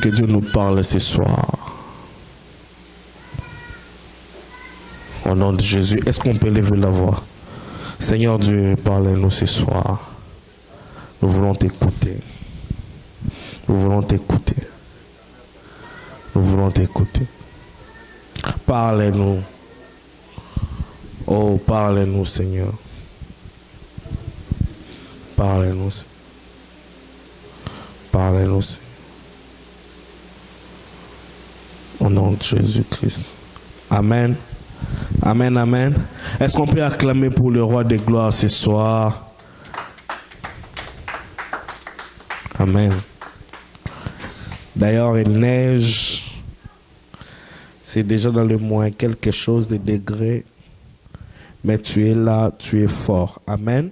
Que Dieu nous parle ce soir. Au nom de Jésus, est-ce qu'on peut lever la voix? Seigneur Dieu, parle-nous ce soir. Nous voulons t'écouter. Nous voulons t'écouter. Nous voulons t'écouter. Parle-nous. Oh, parle-nous, Seigneur. Parle-nous, Seigneur. Parle-nous, Seigneur. Au nom de Jésus-Christ. Amen. Amen, amen. Est-ce qu'on peut acclamer pour le roi des gloires ce soir? Amen. D'ailleurs, il neige. C'est déjà dans le moins quelque chose de degrés. Mais tu es là, tu es fort. Amen.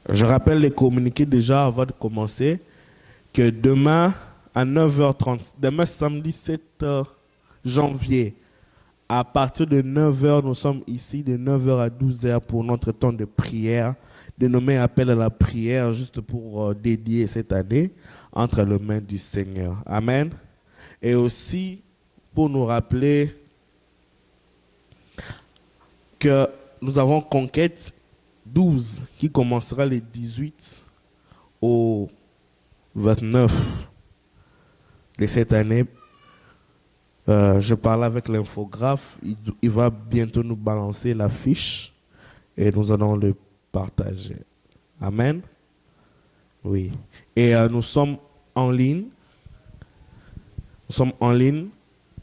Je rappelle les communiqués déjà avant de commencer que demain à 9h30, demain samedi 7 janvier, à partir de 9h, nous sommes ici de 9h à 12h pour notre temps de prière, dénommé appel à la prière, juste pour dédier cette année entre les mains du Seigneur. Amen. Et aussi pour nous rappeler que nous avons Conquête 12 qui commencera le 18 au 29 de cette année. Je parle avec l'infographe. Il va bientôt nous balancer la fiche et nous allons le partager. Amen. Oui. Et nous sommes en ligne. Nous sommes en ligne.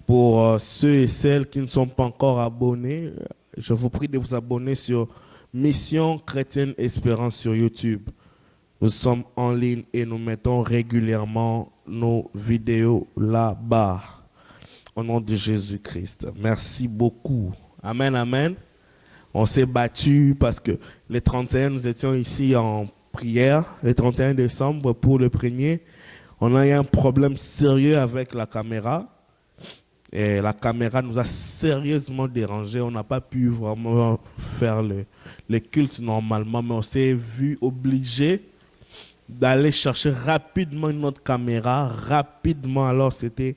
Pour ceux et celles qui ne sont pas encore abonnés, je vous prie de vous abonner sur Mission Chrétienne Espérance sur YouTube. Nous sommes en ligne et nous mettons régulièrement nos vidéos là-bas. Au nom de Jésus-Christ. Merci beaucoup. Amen, amen. On s'est battu parce que les 31, nous étions ici en prière. Le 31 décembre pour le premier. On a eu un problème sérieux avec la caméra. Et la caméra nous a sérieusement dérangé. On n'a pas pu vraiment faire le culte normalement. Mais on s'est vu obligé d'aller chercher rapidement une autre caméra. Rapidement, alors c'était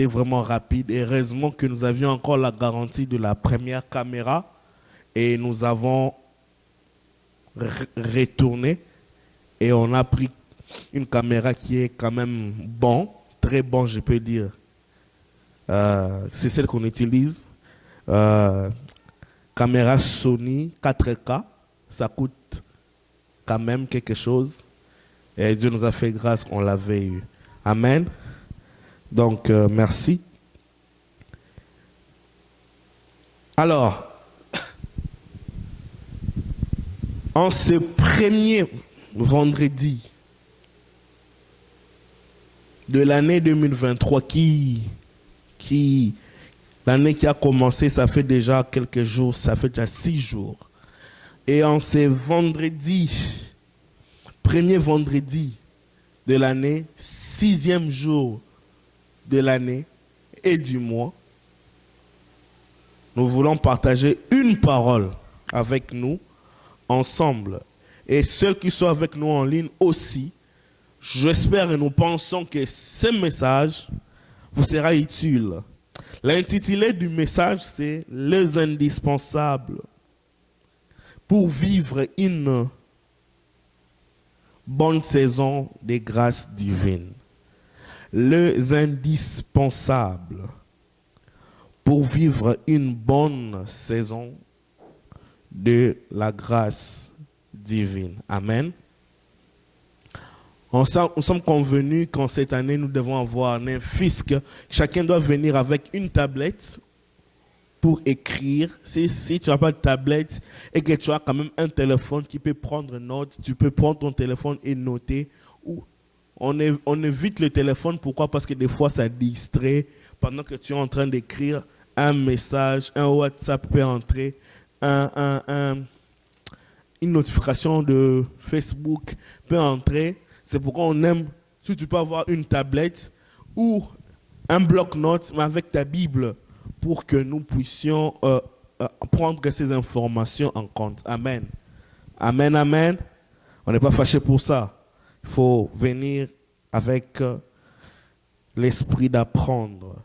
vraiment rapide. Et heureusement que nous avions encore la garantie de la première caméra. Et nous avons retourné. Et on a pris une caméra qui est quand même bon. Très bon, je peux dire. C'est celle qu'on utilise. Caméra Sony 4K. Ça coûte quand même quelque chose. Et Dieu nous a fait grâce qu'on l'avait eu. Amen. Donc, merci. Alors, en ce premier vendredi de l'année 2023, l'année qui a commencé, ça fait déjà quelques jours, ça fait déjà 6 jours. Et en ce vendredi, premier vendredi de l'année, 6e jour de l'année et du mois, nous voulons partager une parole avec nous, ensemble. Et ceux qui sont avec nous en ligne aussi, j'espère et nous pensons que ce message vous sera utile. L'intitulé du message, c'est « Les indispensables pour vivre une bonne saison des grâces divines. » Les indispensables pour vivre une bonne saison de la grâce divine. Amen. Nous sommes convenus qu'en cette année, nous devons avoir un fisc. Chacun doit venir avec une tablette pour écrire. Si tu n'as pas de tablette et que tu as quand même un téléphone qui peut prendre note, tu peux prendre ton téléphone et noter. Ou on évite le téléphone. Pourquoi? Parce que des fois, ça distrait. Pendant que tu es en train d'écrire un message, un WhatsApp peut entrer, une notification de Facebook peut entrer. C'est pourquoi on aime, si tu peux avoir une tablette ou un bloc-notes, mais avec ta Bible, pour que nous puissions prendre ces informations en compte. Amen. Amen, amen. On n'est pas fâché pour ça. Il faut venir avec l'esprit d'apprendre.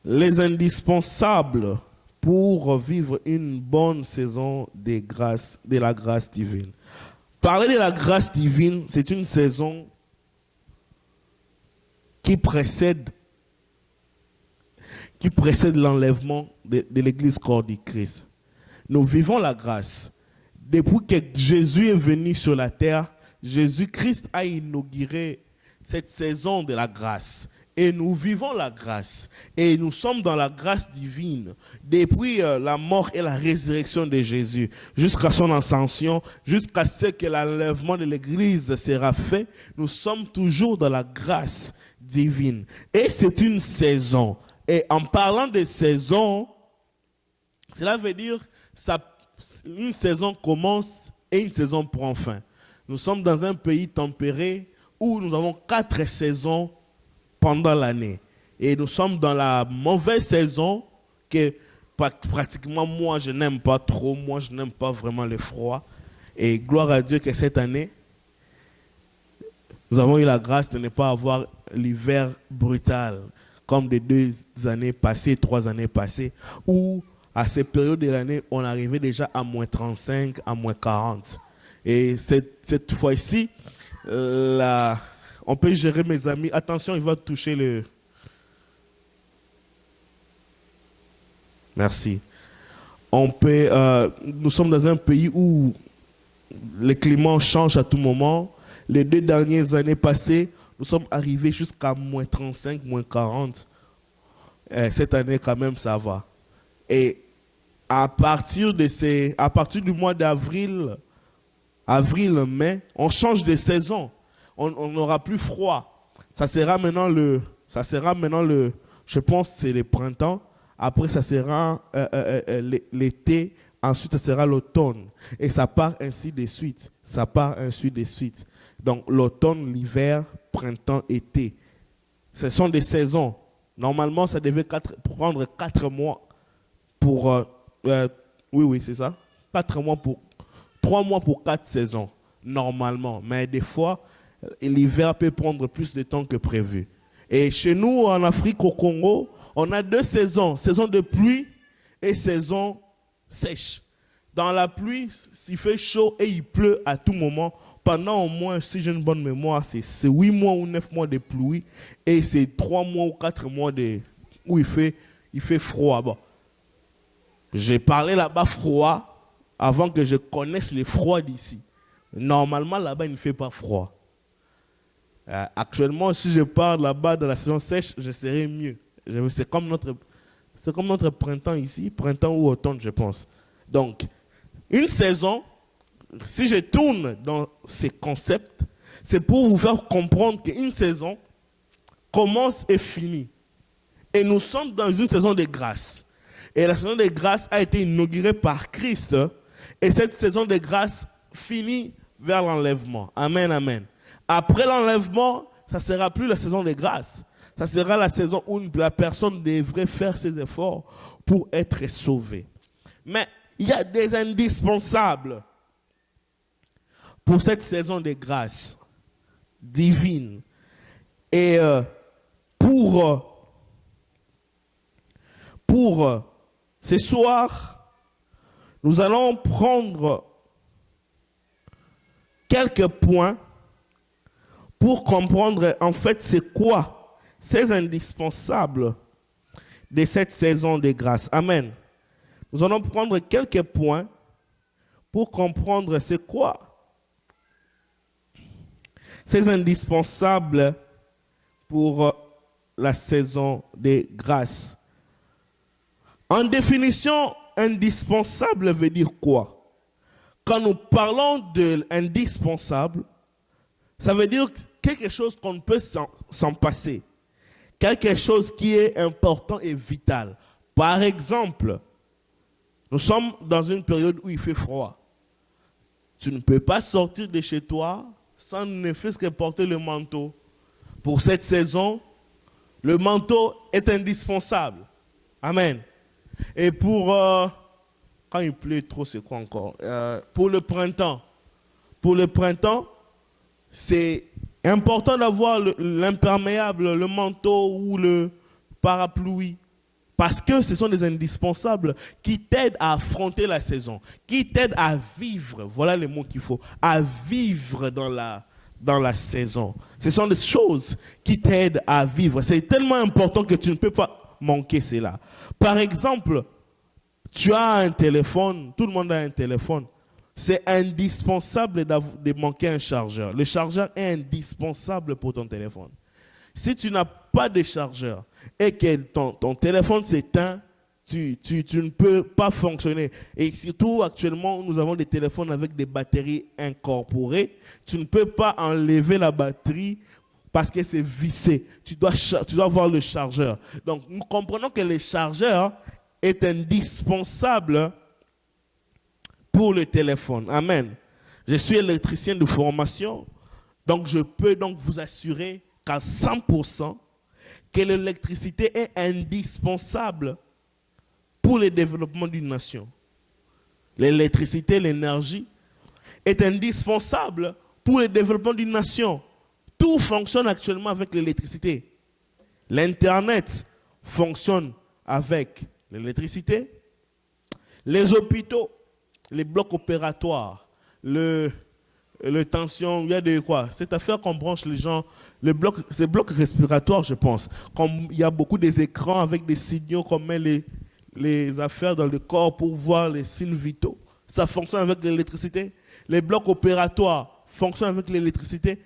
Les indispensables pour vivre une bonne saison de la grâce divine. Parler de la grâce divine, c'est une saison qui précède l'enlèvement de l'Église corps du Christ. Nous vivons la grâce. Depuis que Jésus est venu sur la terre, Jésus-Christ a inauguré cette saison de la grâce. Et nous vivons la grâce. Et nous sommes dans la grâce divine. Depuis la mort et la résurrection de Jésus, jusqu'à son ascension, jusqu'à ce que l'enlèvement de l'Église sera fait, nous sommes toujours dans la grâce divine. Et c'est une saison. Et en parlant de saison, cela veut dire une saison commence et une saison prend fin. Nous sommes dans un pays tempéré où nous avons 4 saisons pendant l'année. Et nous sommes dans la mauvaise saison que pratiquement moi je n'aime pas trop, moi je n'aime pas vraiment le froid. Et gloire à Dieu que cette année, nous avons eu la grâce de ne pas avoir l'hiver brutal comme des 2 années passées, 3 années passées, où à ces périodes de l'année, on arrivait déjà à moins 35, à moins 40. Et cette fois-ci, on peut gérer, mes amis. Attention, il va toucher le... Merci. Nous sommes dans un pays où le climat change à tout moment. Les 2 dernières années passées, nous sommes arrivés jusqu'à moins 35, moins 40. Cette année, quand même, ça va. Et à partir du mois d'avril, mai, on change de saison. On n'aura plus froid. Ça sera maintenant je pense que c'est le printemps. Après, ça sera l'été. Ensuite, ça sera l'automne. Et ça part ainsi de suite. Donc, l'automne, l'hiver, printemps, été. Ce sont des saisons. Normalement, ça devait prendre 4 mois pour... oui, c'est ça. 3 mois pour 4 saisons, normalement. Mais des fois, l'hiver peut prendre plus de temps que prévu. Et chez nous, en Afrique, au Congo, on a 2 saisons. Saison de pluie et saison sèche. Dans la pluie, il fait chaud et il pleut à tout moment. Pendant au moins, si j'ai une bonne mémoire, c'est 8 mois ou 9 mois de pluie. Et c'est 3 mois ou 4 mois où il fait froid. Bon. J'ai parlé là-bas froid avant que je connaisse le froid d'ici. Normalement, là-bas, il ne fait pas froid. Actuellement, si je pars là-bas dans la saison sèche, je serai mieux. C'est comme notre printemps ici, printemps ou automne, je pense. Donc, une saison, si je tourne dans ces concepts, c'est pour vous faire comprendre qu'une saison commence et finit. Et nous sommes dans une saison de grâce. Et la saison de grâce a été inaugurée par Christ. Et cette saison de grâce finit vers l'enlèvement. Amen, amen. Après l'enlèvement, ça ne sera plus la saison de grâce. Ça sera la saison où la personne devrait faire ses efforts pour être sauvée. Mais il y a des indispensables pour cette saison de grâce divine. Et pour ce soir, nous allons prendre quelques points pour comprendre en fait c'est quoi ces indispensables de cette saison de grâce. Amen. Nous allons prendre quelques points pour comprendre c'est quoi ces indispensables pour la saison de grâce. En définition, indispensable veut dire quoi? Quand nous parlons de indispensable, ça veut dire quelque chose qu'on ne peut s'en passer. Quelque chose qui est important et vital. Par exemple, nous sommes dans une période où il fait froid. Tu ne peux pas sortir de chez toi sans ne fût-ce que porter le manteau. Pour cette saison, le manteau est indispensable. Amen. Et quand il pleut trop, c'est quoi encore? Pour le printemps, c'est Important d'avoir l'imperméable, le manteau ou le parapluie. Parce que ce sont des indispensables qui t'aident à affronter la saison, qui t'aident à vivre, voilà les mots qu'il faut, à vivre dans la saison. Ce sont des choses qui t'aident à vivre. C'est tellement important que tu ne peux pas manquer cela. Par exemple, tu as un téléphone, tout le monde a un téléphone. C'est indispensable de manquer un chargeur. Le chargeur est indispensable pour ton téléphone. Si tu n'as pas de chargeur et que ton téléphone s'éteint, tu ne peux pas fonctionner. Et surtout, actuellement, nous avons des téléphones avec des batteries incorporées. Tu ne peux pas enlever la batterie parce que c'est vissé. Tu dois avoir le chargeur. Donc, nous comprenons que le chargeur est indispensable pour le téléphone. Amen. Je suis électricien de formation, donc je peux donc vous assurer qu'à 100%, que l'électricité est indispensable pour le développement d'une nation. L'électricité, l'énergie, est indispensable pour le développement d'une nation. Tout fonctionne actuellement avec l'électricité. L'Internet fonctionne avec l'électricité. Les hôpitaux, les blocs opératoires, le tension, il y a de quoi? Cette affaire qu'on branche les gens, c'est bloc respiratoire, je pense. Comme il y a beaucoup des écrans avec des signaux qu'on met les affaires dans le corps pour voir les signes vitaux. Ça fonctionne avec l'électricité. Les blocs opératoires fonctionnent avec l'électricité.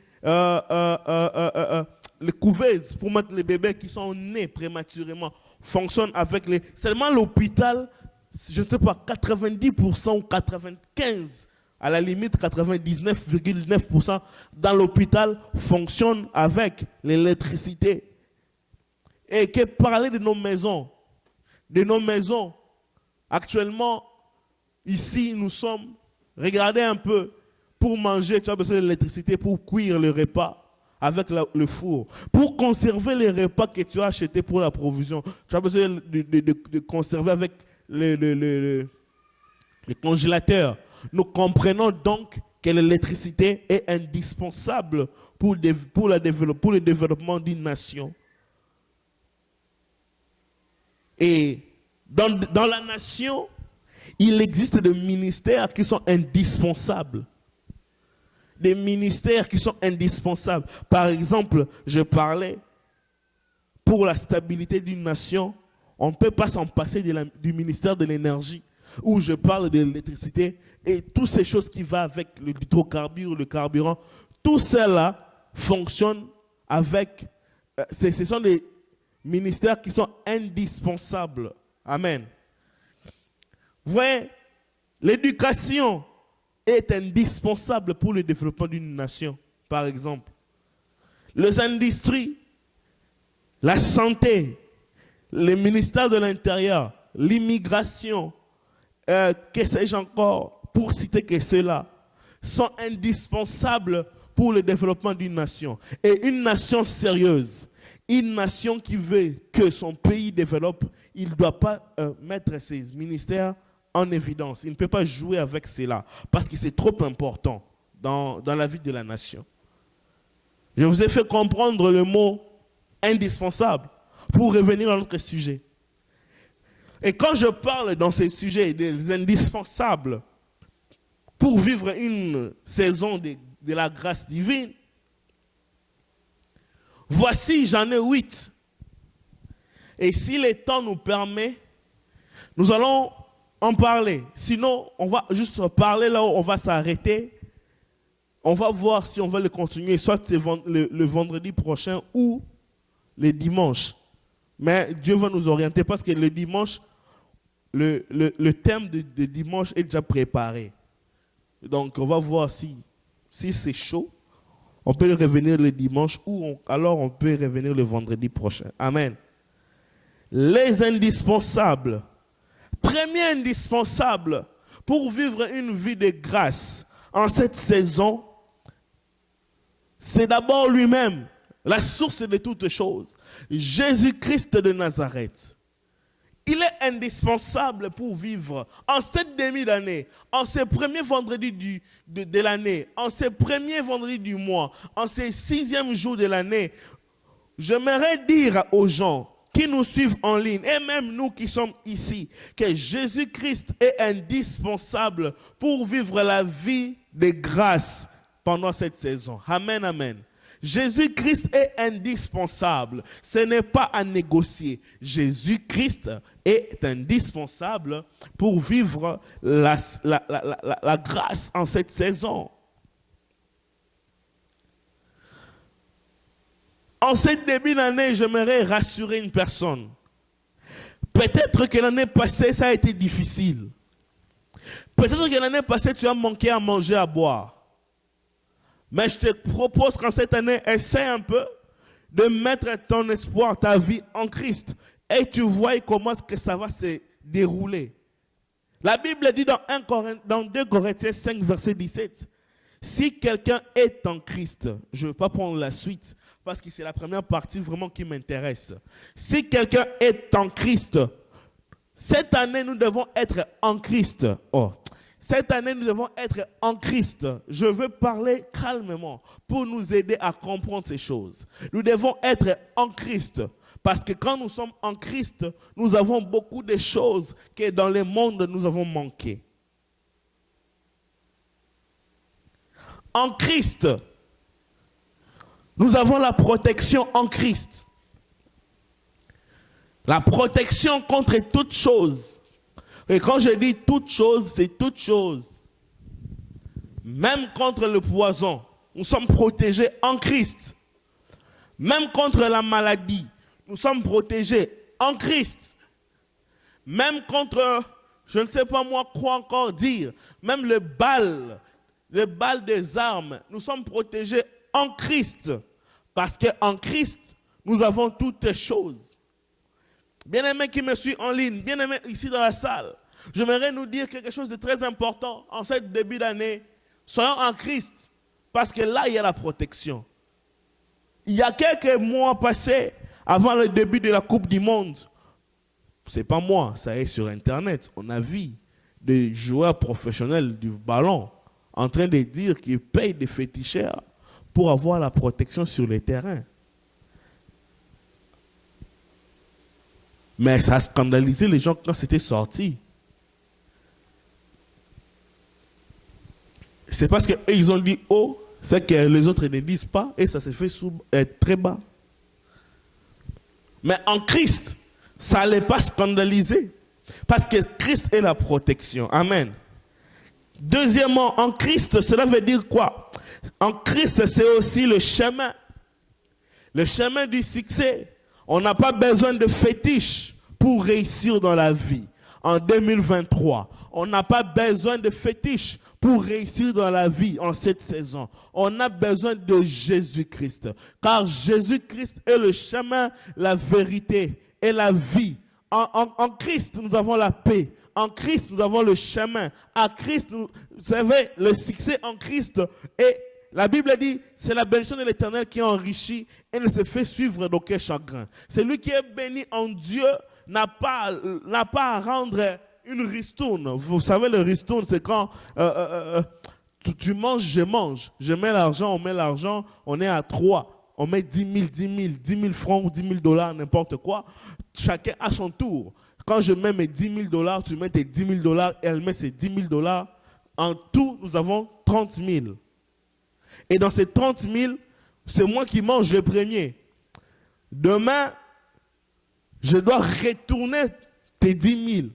Les couveuses pour mettre les bébés qui sont nés prématurément fonctionnent avec les... Seulement l'hôpital, je ne sais pas, 90% ou 95%, à la limite 99,9% dans l'hôpital fonctionne avec l'électricité. Et que parler de nos maisons, actuellement, ici nous sommes, regardez un peu, pour manger, tu as besoin d'électricité pour cuire le repas avec le four. Pour conserver les repas que tu as achetés pour la provision, tu as besoin de conserver avec les congélateurs. Nous comprenons donc que l'électricité est indispensable pour le développement d'une nation. Et dans la nation, il existe des ministères qui sont indispensables. Des ministères qui sont indispensables. Par exemple, je parlais, pour la stabilité d'une nation, on ne peut pas s'en passer du ministère de l'énergie, où je parle de l'électricité et toutes ces choses qui vont avec l'hydrocarbure, le carburant. Tout cela fonctionne avec... ce sont des ministères qui sont indispensables. Amen. Vous voyez, l'éducation est indispensable pour le développement d'une nation, par exemple. Les industries, la santé, le ministère de l'Intérieur, l'immigration, que sais-je encore, pour citer que ceux-là, sont indispensables pour le développement d'une nation. Et une nation sérieuse, une nation qui veut que son pays développe, il ne doit pas mettre ses ministères en évidence. Il ne peut pas jouer avec cela parce que c'est trop important dans la vie de la nation. Je vous ai fait comprendre le mot indispensable pour revenir à notre sujet. Et quand je parle dans ces sujets des indispensables pour vivre une saison de la grâce divine, voici, j'en ai 8. Et si le temps nous permet, nous allons en parler. Sinon, on va juste parler là où on va s'arrêter. On va voir si on va le continuer, soit le vendredi prochain ou le dimanche. Mais Dieu va nous orienter parce que le dimanche, le thème de dimanche est déjà préparé. Donc, on va voir si c'est chaud. On peut revenir le dimanche ou alors on peut revenir le vendredi prochain. Amen. Les indispensables. Premier indispensable pour vivre une vie de grâce en cette saison, c'est d'abord lui-même, la source de toutes choses, Jésus-Christ de Nazareth. Il est indispensable pour vivre en cette demi d'année, en ces premiers vendredis de l'année, en ces premiers vendredis du mois, en ces 6e jours de l'année. J'aimerais dire aux gens qui nous suivent en ligne, et même nous qui sommes ici, que Jésus-Christ est indispensable pour vivre la vie de grâce pendant cette saison. Amen, amen. Jésus-Christ est indispensable. Ce n'est pas à négocier. Jésus-Christ est indispensable pour vivre la grâce en cette saison. En cette début d'année, j'aimerais rassurer une personne. Peut-être que l'année passée, ça a été difficile. Peut-être que l'année passée, tu as manqué à manger, à boire. Mais je te propose qu'en cette année, essaie un peu de mettre ton espoir, ta vie en Christ. Et tu vois comment est-ce que ça va se dérouler. La Bible dit dans 2 Corinthiens 5, verset 17, si quelqu'un est en Christ, je ne vais pas prendre la suite, parce que c'est la première partie vraiment qui m'intéresse. Si quelqu'un est en Christ, cette année, nous devons être en Christ. Oh. Cette année, nous devons être en Christ. Je veux parler calmement pour nous aider à comprendre ces choses. Nous devons être en Christ. Parce que quand nous sommes en Christ, nous avons beaucoup de choses que dans le monde, nous avons manquées. En Christ, nous avons la protection en Christ. La protection contre toute chose. Et quand je dis toute chose, c'est toute chose. Même contre le poison, nous sommes protégés en Christ. Même contre la maladie, nous sommes protégés en Christ. Même contre, je ne sais pas moi quoi encore dire, même le bal des armes, nous sommes protégés en Christ. Parce qu'en Christ, nous avons toutes choses. Bien-aimés qui me suivent en ligne, bien-aimés ici dans la salle, j'aimerais nous dire quelque chose de très important en cette début d'année. Soyons en Christ, parce que là, il y a la protection. Il y a quelques mois passés, avant le début de la Coupe du Monde, c'est pas moi, ça est sur Internet, on a vu des joueurs professionnels du ballon en train de dire qu'ils payent des féticheurs pour avoir la protection sur les terrains. Mais ça a scandalisé les gens quand c'était sorti. C'est parce qu'ils ont dit haut, c'est que les autres ne disent pas, et ça s'est fait très bas. Mais en Christ, ça n'allait pas scandaliser. Parce que Christ est la protection. Amen. Deuxièmement, en Christ, cela veut dire quoi? En Christ, c'est aussi le chemin. Le chemin du succès. On n'a pas besoin de fétiches pour réussir dans la vie. En 2023, on n'a pas besoin de fétiches pour réussir dans la vie en cette saison. On a besoin de Jésus-Christ. Car Jésus-Christ est le chemin, la vérité et la vie. En Christ, nous avons la paix. En Christ, nous avons le chemin. En Christ, vous savez, le succès en Christ est... La Bible dit, c'est la bénédiction de l'Éternel qui enrichit et ne se fait suivre d'aucun chagrin. Celui qui est béni en Dieu n'a pas à rendre une ristourne. Vous savez, le ristourne, c'est quand tu manges, je mange. Je mets l'argent, on met l'argent, on est à 3. On met 10 000 francs ou 10 000 dollars, n'importe quoi. Chacun à son tour. Quand je mets mes 10 000 dollars, tu mets tes 10 000 dollars, elle met ses 10 000 dollars. En tout, nous avons 30 000. Et dans ces 30 000, c'est moi qui mange le premier. Demain, je dois retourner tes 10 000,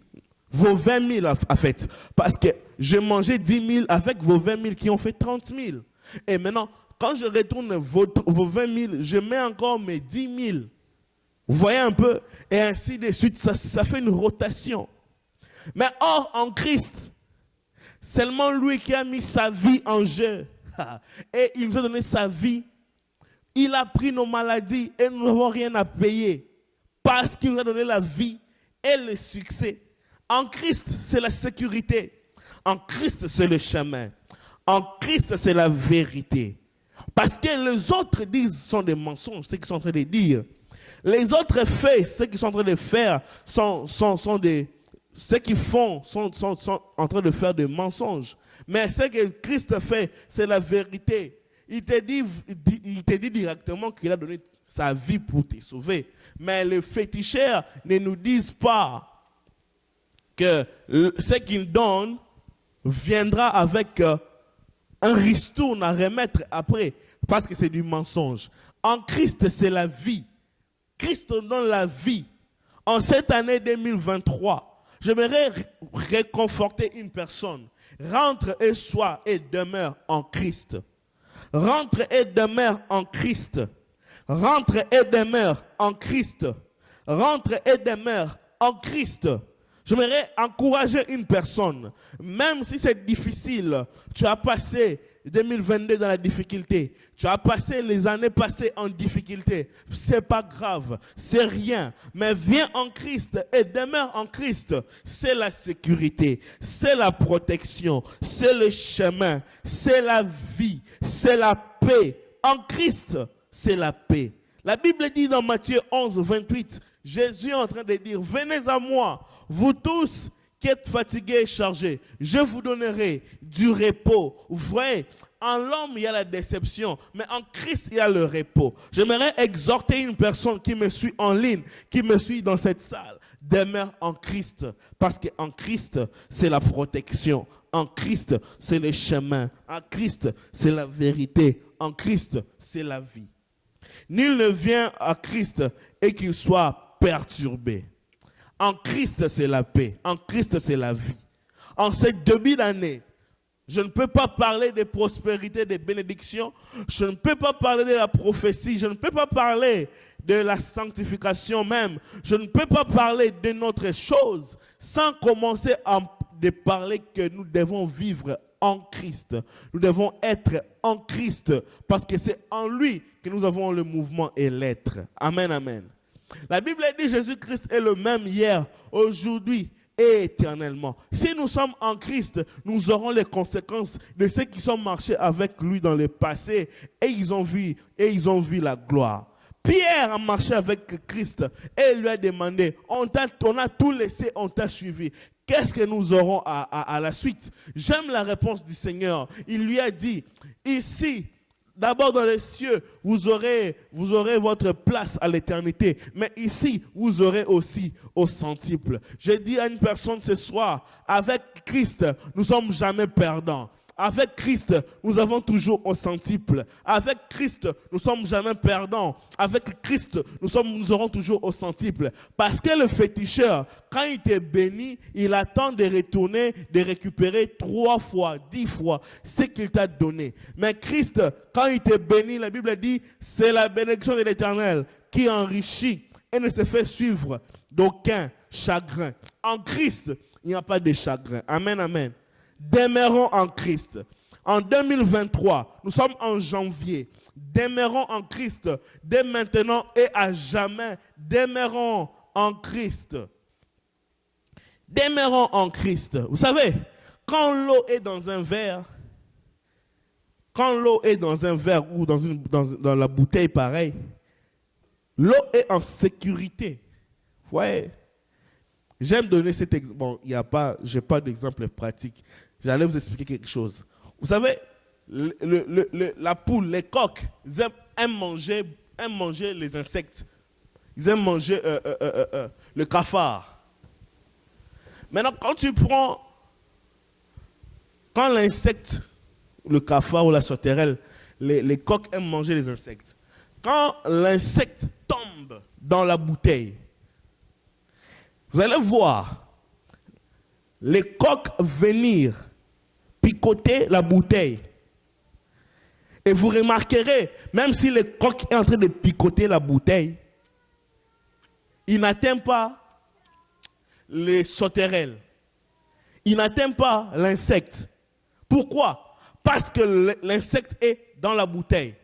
vos 20 000 en fait. Parce que j'ai mangé 10 000 avec vos 20 000 qui ont fait 30 000. Et maintenant, quand je retourne vos 20 000, je mets encore mes 10 000. Vous voyez un peu? Et ainsi de suite, ça fait une rotation. Mais or, en Christ, seulement lui qui a mis sa vie en jeu. Et il nous a donné sa vie. Il a pris nos maladies et nous n'avons rien à payer. Parce qu'il nous a donné la vie et le succès. En Christ, c'est la sécurité. En Christ, c'est le chemin. En Christ, c'est la vérité. Parce que les autres disent sont des mensonges, ce qu'ils sont en train de dire. Les autres faits, ceux qui sont en train de faire, sont des... Ceux qui font sont en train de faire des mensonges. Mais ce que Christ fait, c'est la vérité. Il te dit directement qu'il a donné sa vie pour te sauver. Mais les féticheurs ne nous disent pas que ce qu'il donne viendra avec un ristourne à remettre après, parce que c'est du mensonge. En Christ, c'est la vie. Christ donne la vie. En cette année 2023, j'aimerais réconforter une personne. Rentre et sois et demeure en Christ. Rentre et demeure en Christ. Rentre et demeure en Christ. Rentre et demeure en Christ. J'aimerais encourager une personne, même si c'est difficile, tu as passé 2022 dans la difficulté, tu as passé les années passées en difficulté, c'est pas grave, c'est rien, mais viens en Christ et demeure en Christ, c'est la sécurité, c'est la protection, c'est le chemin, c'est la vie, c'est la paix. En Christ, c'est la paix. La Bible dit dans Matthieu 11, 28, Jésus est en train de dire, venez à moi, vous tous qui êtes fatigués et chargés, je vous donnerai du repos. Vous voyez, en l'homme, il y a la déception, mais en Christ, il y a le repos. J'aimerais exhorter une personne qui me suit en ligne, qui me suit dans cette salle. Demeure en Christ, parce qu'en Christ, c'est la protection. En Christ, c'est le chemin. En Christ, c'est la vérité. En Christ, c'est la vie. Nul ne vient à Christ et qu'il soit perturbé. En Christ, c'est la paix. En Christ, c'est la vie. En cette début d'année, je ne peux pas parler de prospérité, de bénédiction. Je ne peux pas parler de la prophétie. Je ne peux pas parler de la sanctification même. Je ne peux pas parler de notre chose sans commencer à parler que nous devons vivre en Christ. Nous devons être en Christ parce que c'est en lui que nous avons le mouvement et l'être. Amen, amen. La Bible dit Jésus-Christ est le même hier, aujourd'hui et éternellement. Si nous sommes en Christ, nous aurons les conséquences de ceux qui sont marchés avec lui dans le passé et ils ont vu la gloire. Pierre a marché avec Christ et il lui a demandé, on a tout laissé, on t'a suivi. Qu'est-ce que nous aurons à la suite? J'aime la réponse du Seigneur. Il lui a dit, ici, d'abord dans les cieux, vous aurez votre place à l'éternité. Mais ici, vous aurez aussi au centuple. Je dis à une personne ce soir, avec Christ, nous ne sommes jamais perdants. Avec Christ, nous avons toujours au centuple. Avec Christ, nous ne sommes jamais perdants. Avec Christ, nous aurons toujours au centuple. Parce que le féticheur, quand il te bénit, il attend de retourner, de récupérer 3 fois, 10 fois ce qu'il t'a donné. Mais Christ, quand il te bénit, la Bible dit, c'est la bénédiction de l'Éternel qui enrichit et ne se fait suivre d'aucun chagrin. En Christ, il n'y a pas de chagrin. Amen, amen. Demeurons en Christ. En 2023, nous sommes en janvier. Demeurons en Christ dès maintenant et à jamais. Demeurons en Christ. Demeurons en Christ. Vous savez, quand l'eau est dans un verre, ou dans la bouteille pareil, l'eau est en sécurité. Ouais. J'aime donner cet exemple. Bon, je n'ai pas d'exemple pratique. J'allais vous expliquer quelque chose. Vous savez, la poule, les coqs, ils aiment manger les insectes. Ils aiment manger le cafard. Maintenant, quand l'insecte, le cafard ou la sauterelle, les coqs aiment manger les insectes. Quand l'insecte tombe dans la bouteille, vous allez voir les coqs venir picoter la bouteille. Et vous remarquerez, même si le coq est en train de picoter la bouteille, il n'atteint pas les sauterelles. Il n'atteint pas l'insecte. Pourquoi? Parce que l'insecte est dans la bouteille.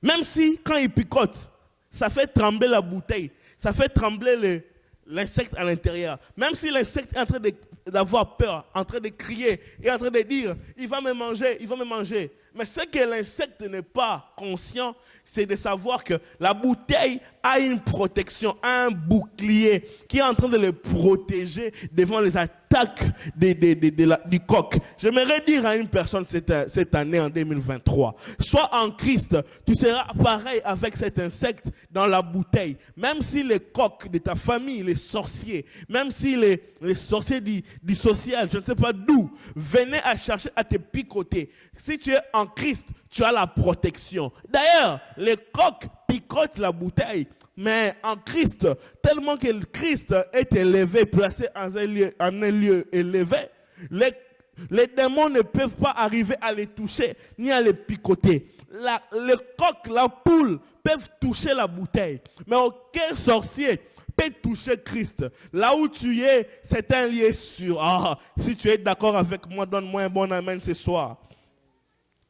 Même si, quand il picote, ça fait trembler la bouteille, ça fait trembler l'insecte à l'intérieur. Même si l'insecte est en train d'avoir peur, en train de crier et en train de dire, il va me manger, Mais ce que l'insecte n'est pas conscient, c'est de savoir que la bouteille a une protection, un bouclier qui est en train de le protéger devant les attaques du coq. J'aimerais dire à une personne cette année, en 2023, sois en Christ, tu seras pareil avec cet insecte dans la bouteille. Même si les coqs de ta famille, les sorciers, même si les sorciers du social, je ne sais pas d'où, venaient à chercher à te picoter, si tu es en Christ, tu as la protection. D'ailleurs, les coqs picotent la bouteille, mais en Christ, tellement que le Christ est élevé, placé en un lieu élevé, les démons ne peuvent pas arriver à les toucher, ni à les picoter. Le coq, la poule peuvent toucher la bouteille, mais aucun sorcier peut toucher Christ. Là où tu es, c'est un lieu sûr. Ah, si tu es d'accord avec moi, donne-moi un bon amen ce soir.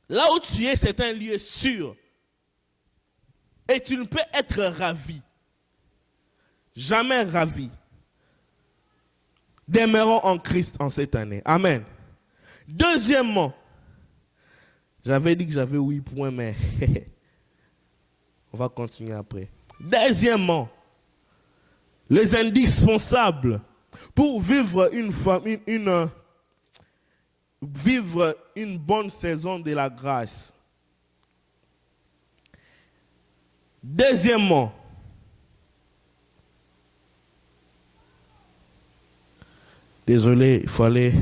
Là où tu es, c'est un lieu sûr. Et tu ne peux être ravi. Jamais ravi. Demeurons en Christ en cette année. Amen. Deuxièmement, j'avais dit que j'avais 8 points, mais on va continuer après. Deuxièmement, les indispensables pour vivre vivre une bonne saison de la grâce. Deuxièmement, désolé, il fallait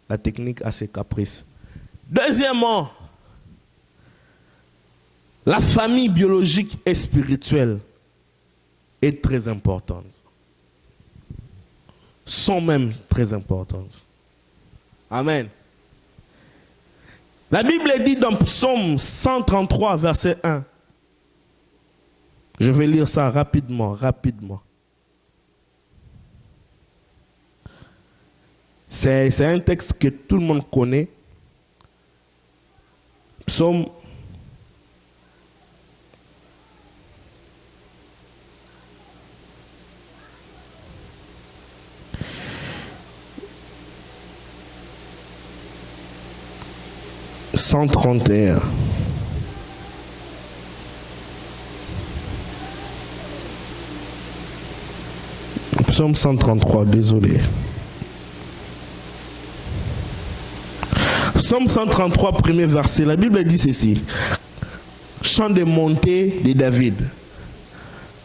la technique à ses caprices. Deuxièmement, la famille biologique et spirituelle est très importante. Sont même très importantes. Amen. La Bible dit dans Psaume 133, verset 1. Je vais lire ça rapidement. C'est un texte que tout le monde connaît. Psaume 131. Psaume 133, désolé. Psaume 133, premier verset. La Bible dit ceci. Chant de montée de David.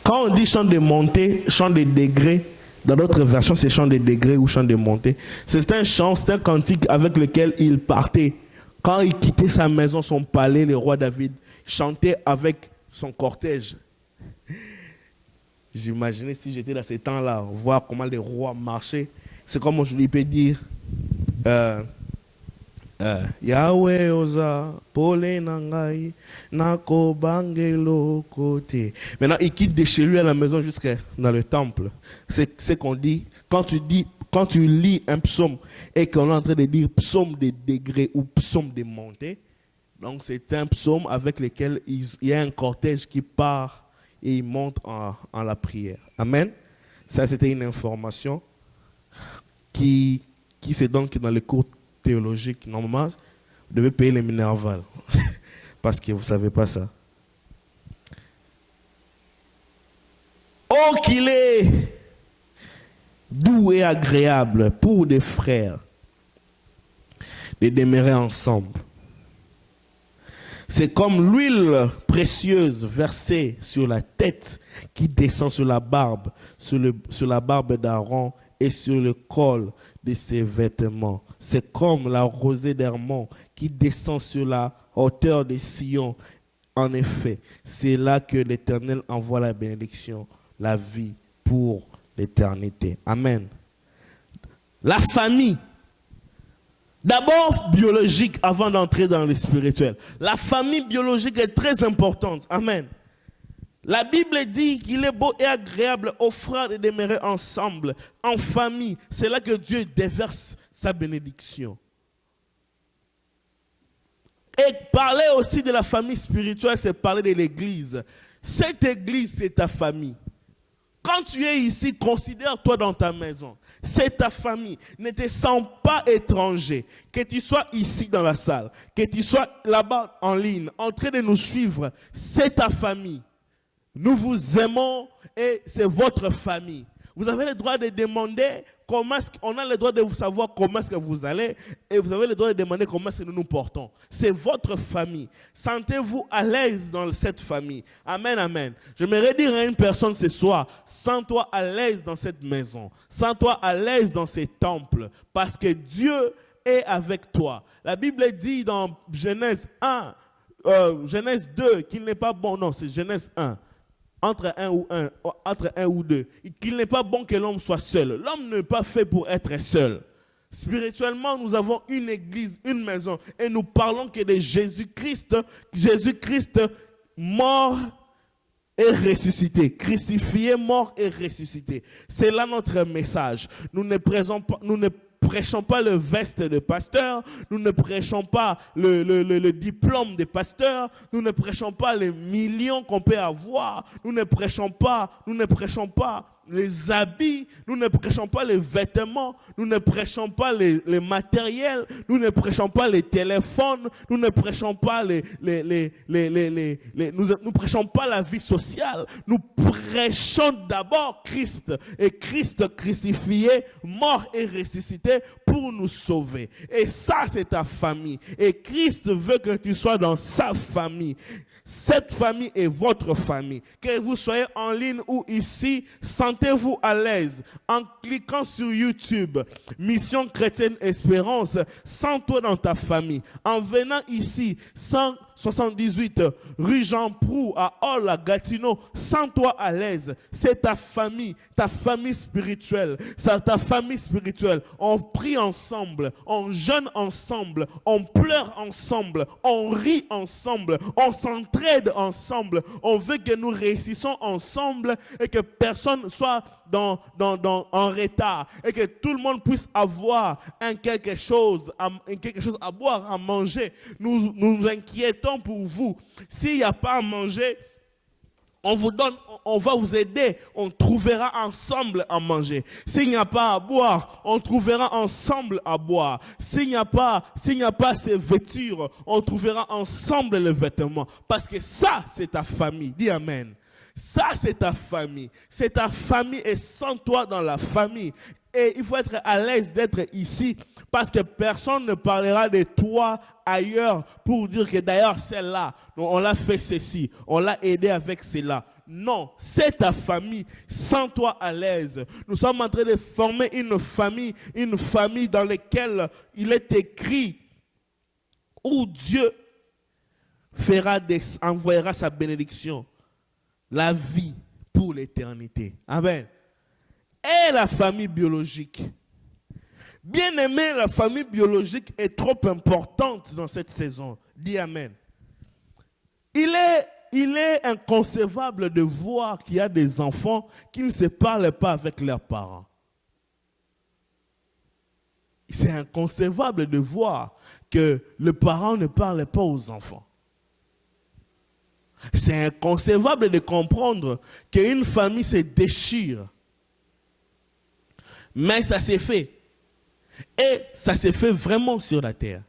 Quand on dit chant de montée, chant de degré, dans d'autres versions, c'est chant de degré ou chant de montée. C'est un chant, c'est un cantique avec lequel il partait. Quand il quittait sa maison, son palais, le roi David chantait avec son cortège. J'imaginais si j'étais dans ces temps-là, voir comment les rois marchaient. C'est comme je lui peux dire Yahweh oza pole nangai nako bangelo côté. Maintenant, il quitte de chez lui à la maison jusqu'à dans le temple. C'est ce qu'on dit. Quand tu lis un psaume et qu'on est en train de dire psaume de degré ou psaume de montée, donc c'est un psaume avec lequel il y a un cortège qui part et il monte en la prière. Amen. Ça, c'était une information qui se donne dans les cours théologiques. Normalement, vous devez payer les Minerval parce que vous ne savez pas ça. Oh, qu'il est doux et agréable pour des frères de demeurer ensemble. C'est comme l'huile précieuse versée sur la tête qui descend sur la barbe, sur la barbe d'Aaron et sur le col de ses vêtements. C'est comme la rosée d'Hermon qui descend sur la hauteur de Sion. En effet, c'est là que l'Éternel envoie la bénédiction, la vie pour l'éternité. Amen. La famille. D'abord biologique avant d'entrer dans le spirituel. La famille biologique est très importante. Amen. La Bible dit qu'il est beau et agréable aux frères de demeurer ensemble, en famille. C'est là que Dieu déverse sa bénédiction. Et parler aussi de la famille spirituelle, c'est parler de l'église. Cette église, c'est ta famille. Quand tu es ici, considère-toi dans ta maison. C'est ta famille. Ne te sens pas étranger. Que tu sois ici dans la salle, que tu sois là-bas en ligne, en train de nous suivre, c'est ta famille. Nous vous aimons et c'est votre famille. Vous avez le droit de demander comment est-ce qu'on a le droit de vous savoir comment est-ce que vous allez et vous avez le droit de demander comment est-ce que nous nous portons. C'est votre famille. Sentez-vous à l'aise dans cette famille. Amen, amen. J'aimerais dire à une personne ce soir, sens-toi à l'aise dans cette maison. Sens-toi à l'aise dans ces temples parce que Dieu est avec toi. La Bible dit dans Genèse 1, Genèse 2 qu'il n'est pas bon. Non, c'est Genèse 1. Entre un ou deux, qu'il n'est pas bon que l'homme soit seul. L'homme n'est pas fait pour être seul. Spirituellement, nous avons une église, une maison, et nous parlons que de Jésus-Christ, Jésus-Christ mort et ressuscité, crucifié, mort et ressuscité. C'est là notre message. Nous ne prêchons pas le veste de pasteur, nous ne prêchons pas le diplôme de pasteur, nous ne prêchons pas les millions qu'on peut avoir, nous ne prêchons pas les habits, nous ne prêchons pas les vêtements, nous ne prêchons pas les matériels, nous ne prêchons pas les téléphones, nous ne prêchons pas nous prêchons pas la vie sociale, nous prêchons d'abord Christ et Christ crucifié, mort et ressuscité pour nous sauver. Et ça, c'est ta famille. Et Christ veut que tu sois dans sa famille. Cette famille est votre famille. Que vous soyez en ligne ou ici, sentez-vous à l'aise. En cliquant sur YouTube, Mission Chrétienne Espérance, sens-toi dans ta famille. En venant ici, 178 rue Jean Proulx à Hall, à Gatineau, sens-toi à l'aise. C'est ta famille spirituelle. C'est ta famille spirituelle. On prie ensemble, on jeûne ensemble, on pleure ensemble, on rit ensemble, on s'entraide ensemble. On veut que nous réussissons ensemble et que personne soit en retard et que tout le monde puisse avoir quelque chose à boire, à manger. Nous nous inquiétons pour vous. S'il n'y a pas à manger, on va vous aider, on trouvera ensemble à manger. S'il n'y a pas à boire, on trouvera ensemble à boire. S'il n'y a pas ces vêtures, on trouvera ensemble les vêtements. Parce que ça, c'est ta famille. Dis amen. Ça, c'est ta famille. C'est ta famille et sens-toi dans la famille. Et il faut être à l'aise d'être ici parce que personne ne parlera de toi ailleurs pour dire que d'ailleurs celle-là, on l'a fait ceci, on l'a aidé avec cela. Non, c'est ta famille. Sens-toi à l'aise. Nous sommes en train de former une famille dans laquelle il est écrit où Dieu envoyera sa bénédiction, la vie pour l'éternité. Amen. Et la famille biologique. Bien aimé, la famille biologique est trop importante dans cette saison. Dis amen. Il est inconcevable de voir qu'il y a des enfants qui ne se parlent pas avec leurs parents. C'est inconcevable de voir que le parent ne parle pas aux enfants. C'est inconcevable de comprendre qu'une famille se déchire. Mais ça s'est fait. Et ça s'est fait vraiment sur la terre.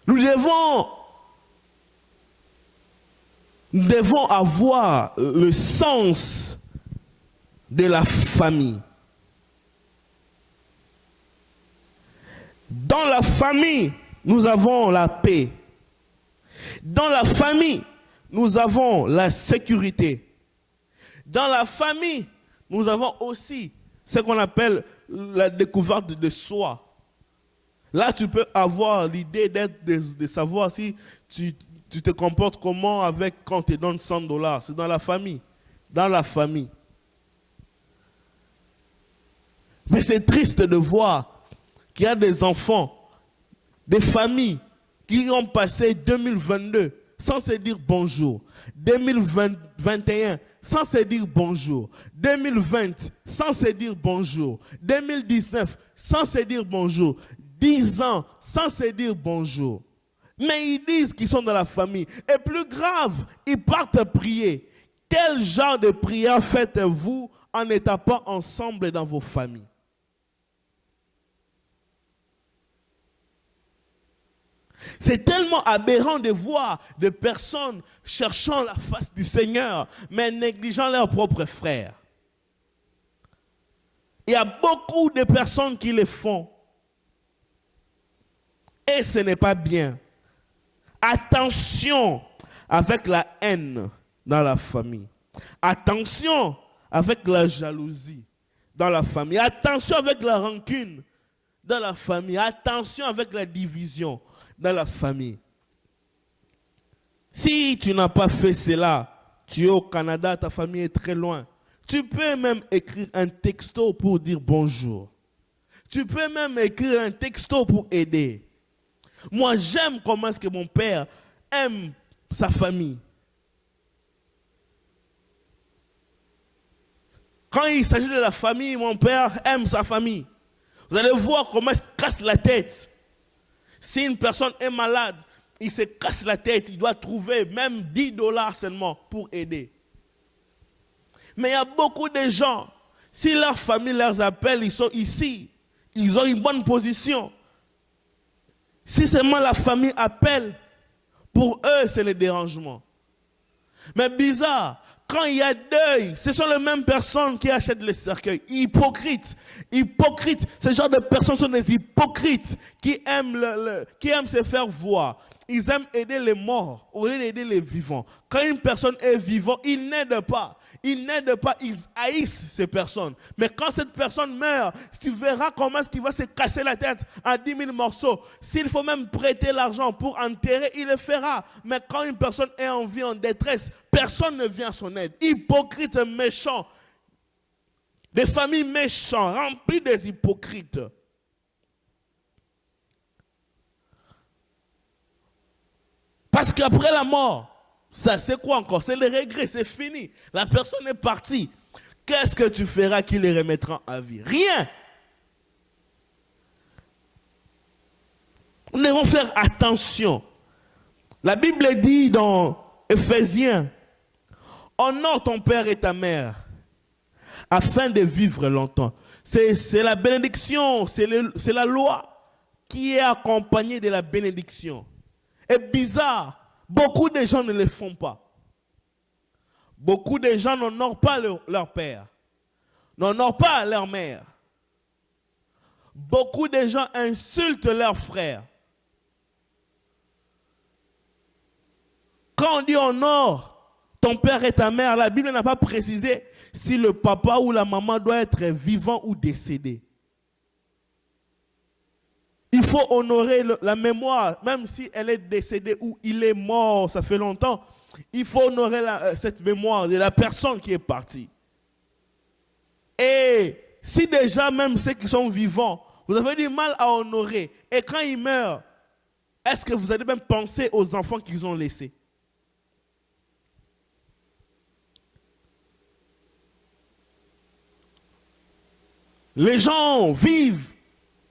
Nous devons avoir le sens de la famille. Dans la famille, nous avons la paix. Dans la famille, nous avons la sécurité. Dans la famille, nous avons aussi ce qu'on appelle la découverte de soi. Là, tu peux avoir l'idée de savoir si tu te comportes comment quand on te donne $100. C'est dans la famille. Dans la famille. Mais c'est triste de voir qu'il y a des enfants, des familles qui ont passé 2022 sans se dire bonjour. 2021 sans se dire bonjour. 2020 sans se dire bonjour. 2019 sans se dire bonjour. 10 ans sans se dire bonjour. Mais ils disent qu'ils sont dans la famille. Et plus grave, ils partent prier. Quel genre de prière faites-vous en n'étant pas ensemble dans vos familles? C'est tellement aberrant de voir des personnes cherchant la face du Seigneur, mais négligeant leurs propres frères. Il y a beaucoup de personnes qui le font. Et ce n'est pas bien. Attention avec la haine dans la famille. Attention avec la jalousie dans la famille. Attention avec la rancune dans la famille. Attention avec la division dans la famille. Si tu n'as pas fait cela, tu es au Canada, ta famille est très loin. Tu peux même écrire un texto pour dire bonjour. Tu peux même écrire un texto pour aider. Moi, j'aime comment est-ce que mon père aime sa famille. Quand il s'agit de la famille, mon père aime sa famille. Vous allez voir comment il se casse la tête. Si une personne est malade, il se casse la tête. Il doit trouver même $10 seulement pour aider. Mais il y a beaucoup de gens, si leur famille leur appelle, ils sont ici. Ils ont une bonne position. Si seulement la famille appelle, pour eux, c'est le dérangement. Mais bizarre, quand il y a deuil, ce sont les mêmes personnes qui achètent les cercueils. Hypocrites. Hypocrites. Ce genre de personnes sont des hypocrites qui aiment, qui aiment se faire voir. Ils aiment aider les morts au lieu d'aider les vivants. Quand une personne est vivante, ils n'aident pas. Ils n'aident pas, ils haïssent ces personnes. Mais quand cette personne meurt, tu verras comment est-ce qu'il va se casser la tête en 10 000 morceaux. S'il faut même prêter l'argent pour enterrer, il le fera. Mais quand une personne est en vie, en détresse, personne ne vient à son aide. Hypocrite, méchant. Des familles méchantes, remplies des hypocrites. Parce qu'après la mort, ça c'est quoi encore? C'est le regret, c'est fini. La personne est partie. Qu'est-ce que tu feras qui les remettra à vie? Rien. Nous devons faire attention. La Bible dit dans Éphésiens, honore ton père et ta mère afin de vivre longtemps. C'est la bénédiction, c'est la loi qui est accompagnée de la bénédiction. Et bizarre, beaucoup de gens ne le font pas. Beaucoup de gens n'honorent pas leur père, n'honorent pas leur mère. Beaucoup de gens insultent leurs frères. Quand on dit honore ton père et ta mère, la Bible n'a pas précisé si le papa ou la maman doit être vivant ou décédé. Il faut honorer la mémoire, même si elle est décédée ou il est mort, ça fait longtemps. Il faut honorer cette mémoire de la personne qui est partie. Et si déjà, même ceux qui sont vivants, vous avez du mal à honorer, et quand ils meurent, est-ce que vous allez même penser aux enfants qu'ils ont laissés? Les gens vivent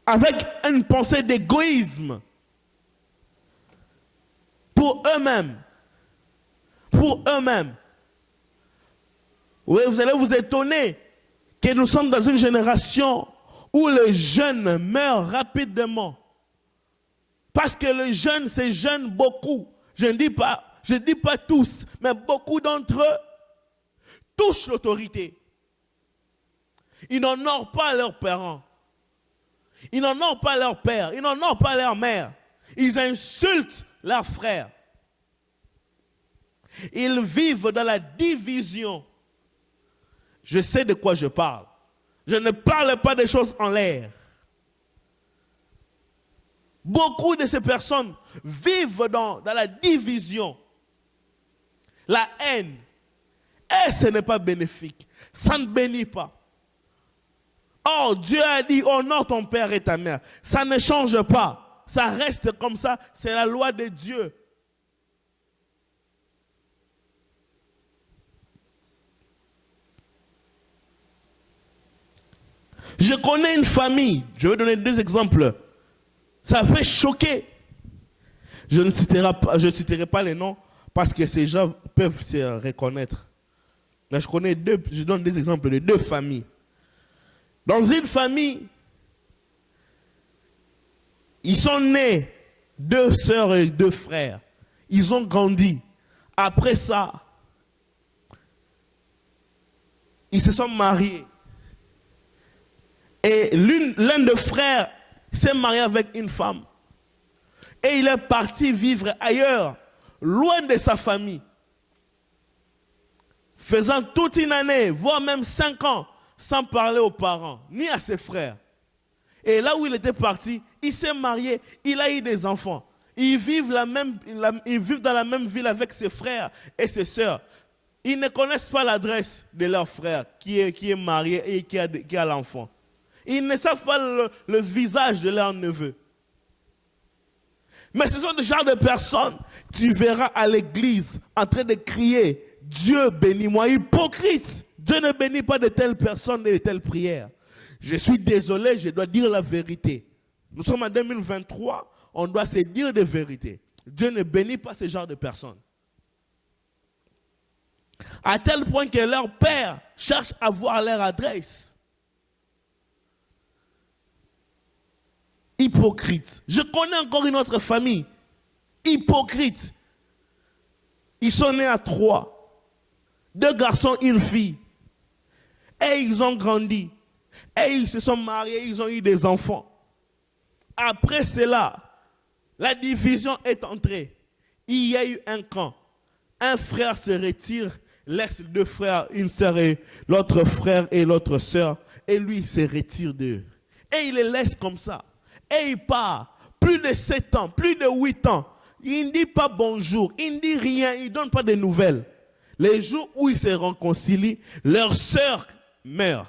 avec une pensée d'égoïsme pour eux-mêmes. Pour eux-mêmes. Oui, vous allez vous étonner que nous sommes dans une génération où les jeunes meurent rapidement. Parce que les jeunes, ces jeunes, beaucoup, je ne dis pas tous, mais beaucoup d'entre eux touchent l'autorité. Ils n'honorent pas leurs parents. Ils n'honorent pas leur père. Ils n'honorent pas leur mère. Ils insultent leurs frères. Ils vivent dans la division. Je sais de quoi je parle. Je ne parle pas des choses en l'air. Beaucoup de ces personnes vivent dans la division, la haine. Et ce n'est pas bénéfique. Ça ne bénit pas. Oh, Dieu a dit, honore ton père et ta mère. Ça ne change pas. Ça reste comme ça. C'est la loi de Dieu. Je connais une famille. Je vais donner 2 exemples. Ça fait choquer. Je ne citerai pas les noms parce que ces gens peuvent se reconnaître. Mais je donne des exemples de deux familles. Dans une famille, ils sont nés, deux sœurs et deux frères. Ils ont grandi. Après ça, ils se sont mariés. Et l'un des frères s'est marié avec une femme. Et il est parti vivre ailleurs, loin de sa famille. Faisant toute une année, voire même 5 ans, sans parler aux parents, ni à ses frères. Et là où il était parti, il s'est marié, il a eu des enfants. Ils vivent dans la même ville avec ses frères et ses sœurs. Ils ne connaissent pas l'adresse de leur frère qui est marié et qui a l'enfant. Ils ne savent pas le visage de leur neveu. Mais ce sont des genres de personnes que tu verras à l'église en train de crier « Dieu bénis-moi ». Hypocrite. Dieu ne bénit pas de telles personnes et de telles prières. Je suis désolé, je dois dire la vérité. Nous sommes en 2023, on doit se dire de vérité. Dieu ne bénit pas ce genre de personnes. À tel point que leur père cherche à voir leur adresse. Hypocrite. Je connais encore une autre famille. Hypocrite. Ils sont nés à 3. 2 garçons, une fille. Et ils ont grandi. Et ils se sont mariés, ils ont eu des enfants. Après cela, la division est entrée. Il y a eu un camp. Un frère se retire, laisse 2 frères, une sœur et l'autre frère et l'autre sœur. Et lui se retire d'eux. Et il les laisse comme ça. Et il part. Plus de 7 ans, plus de 8 ans. Il ne dit pas bonjour, il ne dit rien, il ne donne pas de nouvelles. Les jours où ils se réconcilient, leur sœur meurt.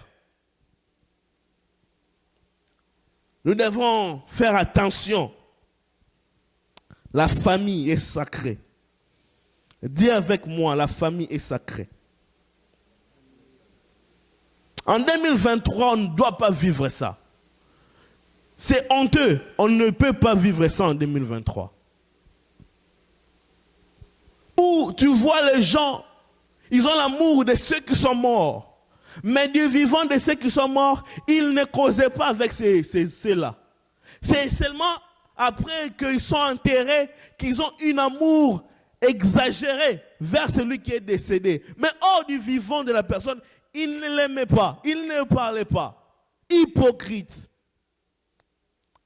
Nous devons faire attention. La famille est sacrée. Dis avec moi, la famille est sacrée. En 2023, on ne doit pas vivre ça. C'est honteux. On ne peut pas vivre ça en 2023. Où tu vois les gens, ils ont l'amour de ceux qui sont morts. Mais du vivant de ceux qui sont morts, ils ne causaient pas avec ceux-là. C'est seulement après qu'ils sont enterrés qu'ils ont un amour exagéré vers celui qui est décédé. Mais hors du vivant de la personne, ils ne l'aimaient pas, ils ne parlaient pas. Hypocrite.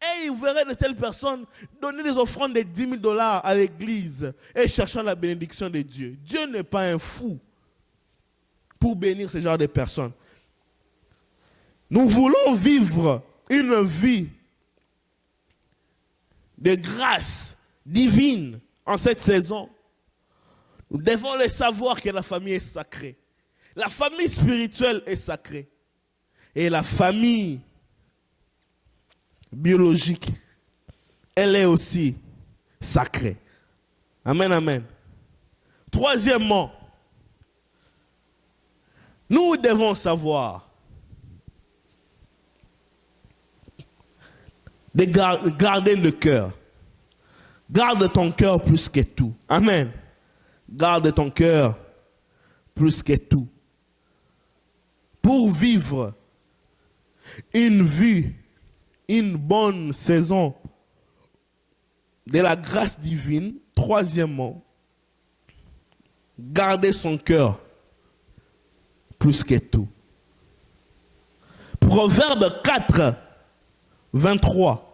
Et vous verrez de telles personnes donner des offrandes de $10,000 à l'église et cherchant la bénédiction de Dieu. Dieu n'est pas un fou pour bénir ce genre de personnes. Nous voulons vivre une vie de grâce divine en cette saison. Nous devons le savoir que la famille est sacrée. La famille spirituelle est sacrée. Et la famille biologique, elle est aussi sacrée. Amen, amen. Troisièmement, nous devons savoir de garder le cœur. Garde ton cœur plus que tout. Amen. Garde ton cœur plus que tout. Pour vivre une vie, une bonne saison de la grâce divine. Troisièmement, garder son cœur plus que tout. Proverbe 4, 23.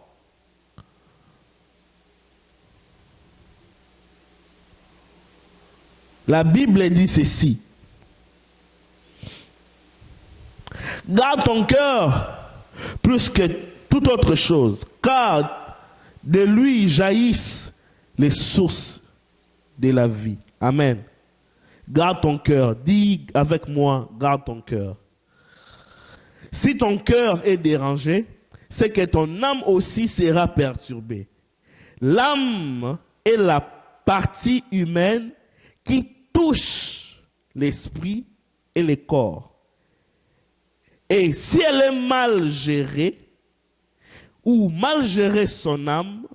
La Bible dit ceci. Garde ton cœur plus que toute autre chose, car de lui jaillissent les sources de la vie. Amen. Garde ton cœur. Dis avec moi, garde ton cœur. Si ton cœur est dérangé, c'est que ton âme aussi sera perturbée. L'âme est la partie humaine qui touche l'esprit et le corps. Et si elle est mal gérée, ou mal gérer son âme,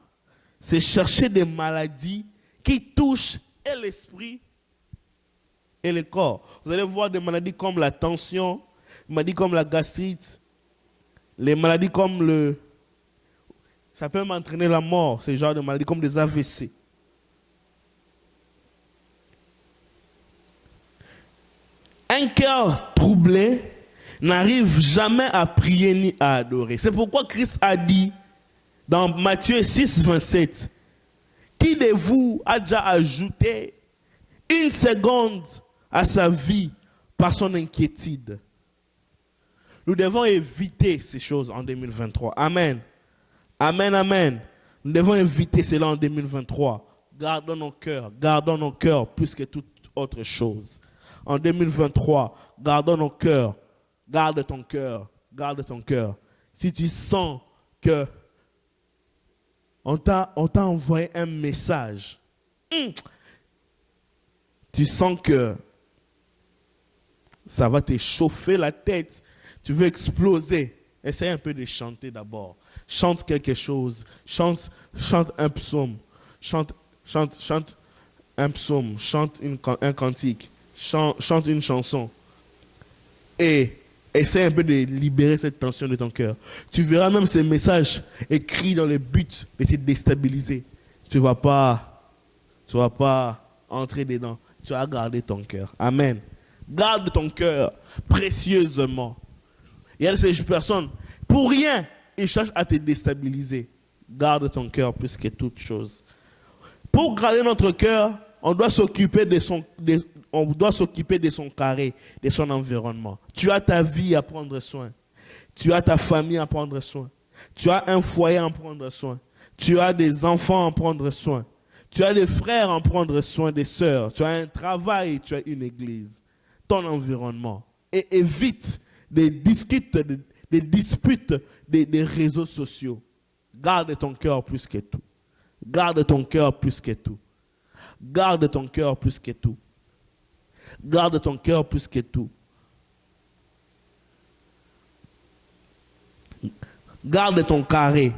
c'est chercher des maladies qui touchent et l'esprit et le corps. Vous allez voir des maladies comme la tension, des maladies comme la gastrite, les maladies comme le... Ça peut m'entraîner la mort, ces genres de maladies comme des AVC. Un cœur troublé n'arrive jamais à prier ni à adorer. C'est pourquoi Christ a dit dans Matthieu 6, 27, qui de vous a déjà ajouté une seconde à sa vie par son inquiétude? Nous devons éviter ces choses en 2023. Amen. Amen, amen. Nous devons éviter cela en 2023. Gardons nos cœurs plus que toute autre chose. En 2023, gardons nos cœurs. Garde ton cœur. Garde ton cœur. Si tu sens que on t'a envoyé un message, tu sens que ça va te chauffer la tête, tu veux exploser, essaye un peu de chanter d'abord. Chante quelque chose, chante un psaume, chante un psaume, chante un cantique, chante une chanson. Et essaie un peu de libérer cette tension de ton cœur. Tu verras même ces messages écrits dans le but de te déstabiliser. Tu ne vas pas entrer dedans. Tu vas garder ton cœur. Amen. Garde ton cœur précieusement. Il y a de ces personnes, pour rien, ils cherchent à te déstabiliser. Garde ton cœur plus que toute chose. Pour garder notre cœur, on doit s'occuper de son carré, de son environnement. Tu as ta vie à prendre soin. Tu as ta famille à prendre soin. Tu as un foyer à prendre soin. Tu as des enfants à prendre soin. Tu as des frères à prendre soin, des sœurs. Tu as un travail, tu as une église. Ton environnement. Et évite des disputes, des réseaux sociaux. Garde ton cœur plus que tout. Garde ton cœur plus que tout. Garde ton cœur plus que tout. Garde ton cœur plus que tout. Garde ton carré.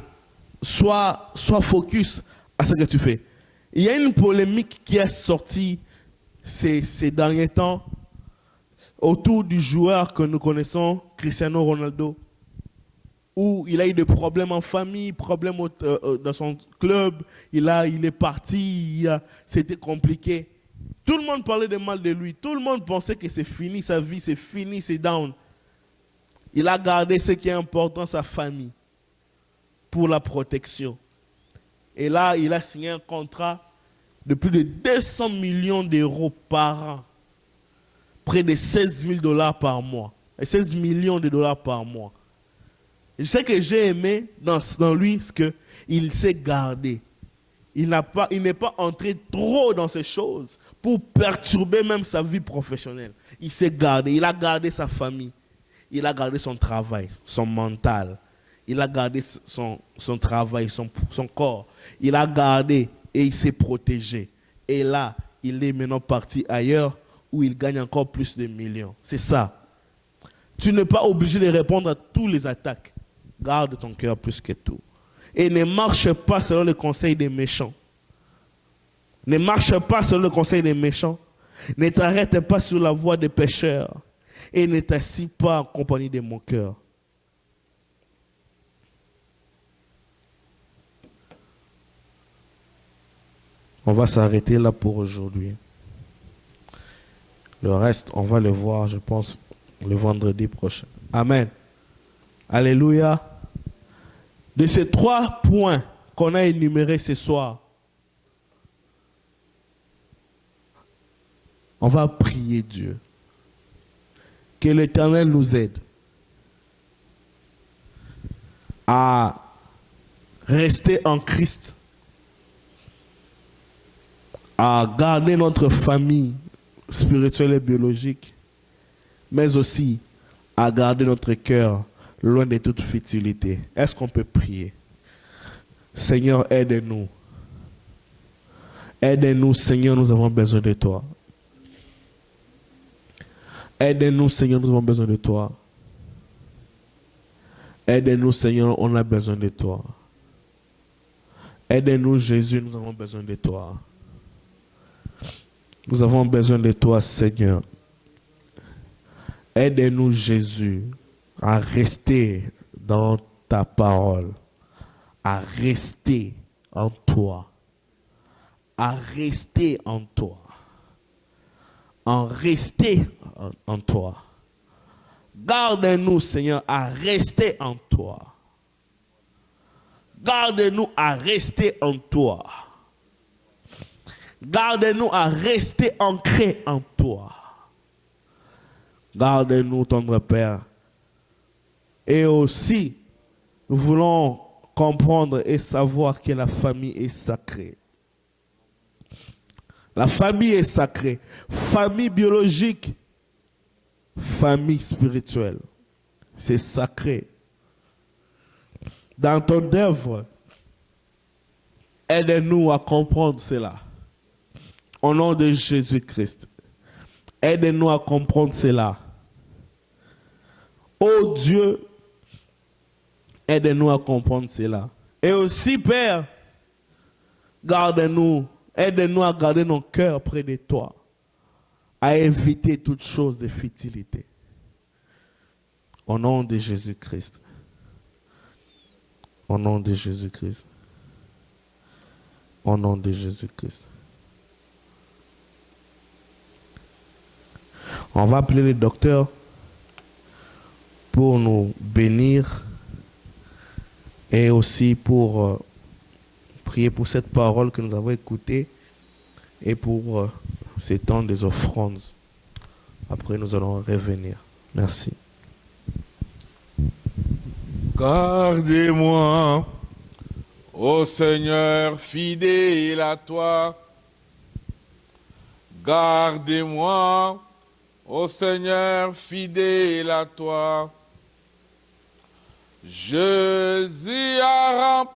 Sois focus à ce que tu fais. Il y a une polémique qui est sortie ces derniers temps autour du joueur que nous connaissons, Cristiano Ronaldo, où il a eu des problèmes en famille, problèmes dans son club, il est parti, c'était compliqué. Tout le monde parlait de mal de lui, tout le monde pensait que c'est fini, sa vie c'est fini, c'est down. Il a gardé ce qui est important, sa famille, pour la protection. Et là, il a signé un contrat de plus de 200 millions d'euros par an. Près de 16 000 dollars par mois. Et 16 millions de dollars par mois. Je sais que j'ai aimé dans lui ce qu'il s'est gardé. Il n'est pas entré trop dans ces choses pour perturber même sa vie professionnelle. Il s'est gardé. Il a gardé sa famille. Il a gardé son travail, son mental. Il a gardé son travail, son corps. Il a gardé et il s'est protégé. Et là, il est maintenant parti ailleurs où il gagne encore plus de millions. C'est ça. Tu n'es pas obligé de répondre à tous les attaques. Garde ton cœur plus que tout. Et ne marche pas selon le conseil des méchants. Ne marche pas selon le conseil des méchants. Ne t'arrête pas sur la voie des pécheurs. Et ne t'assis pas en compagnie des moqueurs. On va s'arrêter là pour aujourd'hui. Le reste, on va le voir, je pense, le vendredi prochain. Amen. Alléluia. De ces 3 points qu'on a énumérés ce soir, on va prier Dieu. Que l'Éternel nous aide à rester en Christ, à garder notre famille spirituelle et biologique, mais aussi à garder notre cœur loin de toute futilité. Est-ce qu'on peut prier? Seigneur, aide-nous. Aide-nous, Seigneur, nous avons besoin de toi. Aide-nous, Seigneur, nous avons besoin de toi. Aide-nous, Seigneur, on a besoin de toi. Aide-nous, Jésus, nous avons besoin de toi. Nous avons besoin de toi, Seigneur. Aide-nous, Jésus, à rester dans ta parole, à rester en toi, à rester en toi, en rester en toi. Garde-nous, Seigneur, à rester en toi. Garde-nous à rester en toi. Garde-nous à rester ancrés en toi. Garde-nous, tendre Père. Et aussi, nous voulons comprendre et savoir que la famille est sacrée. La famille est sacrée. Famille biologique, famille spirituelle. C'est sacré. Dans ton œuvre, aide-nous à comprendre cela. Au nom de Jésus-Christ. Aide-nous à comprendre cela. Oh Dieu, aide-nous à comprendre cela. Et aussi, Père, garde-nous, aide-nous à garder nos cœurs près de toi, à éviter toute chose de futilité. Au nom de Jésus-Christ. Au nom de Jésus-Christ. Au nom de Jésus-Christ. On va appeler le docteur pour nous bénir et aussi pour prier pour cette parole que nous avons écoutée et pour ces temps des offrandes. Après, nous allons revenir. Merci. Gardez-moi, ô Seigneur, fidèle à toi. Gardez-moi, ô Seigneur, fidèle à toi. Jésus a rempli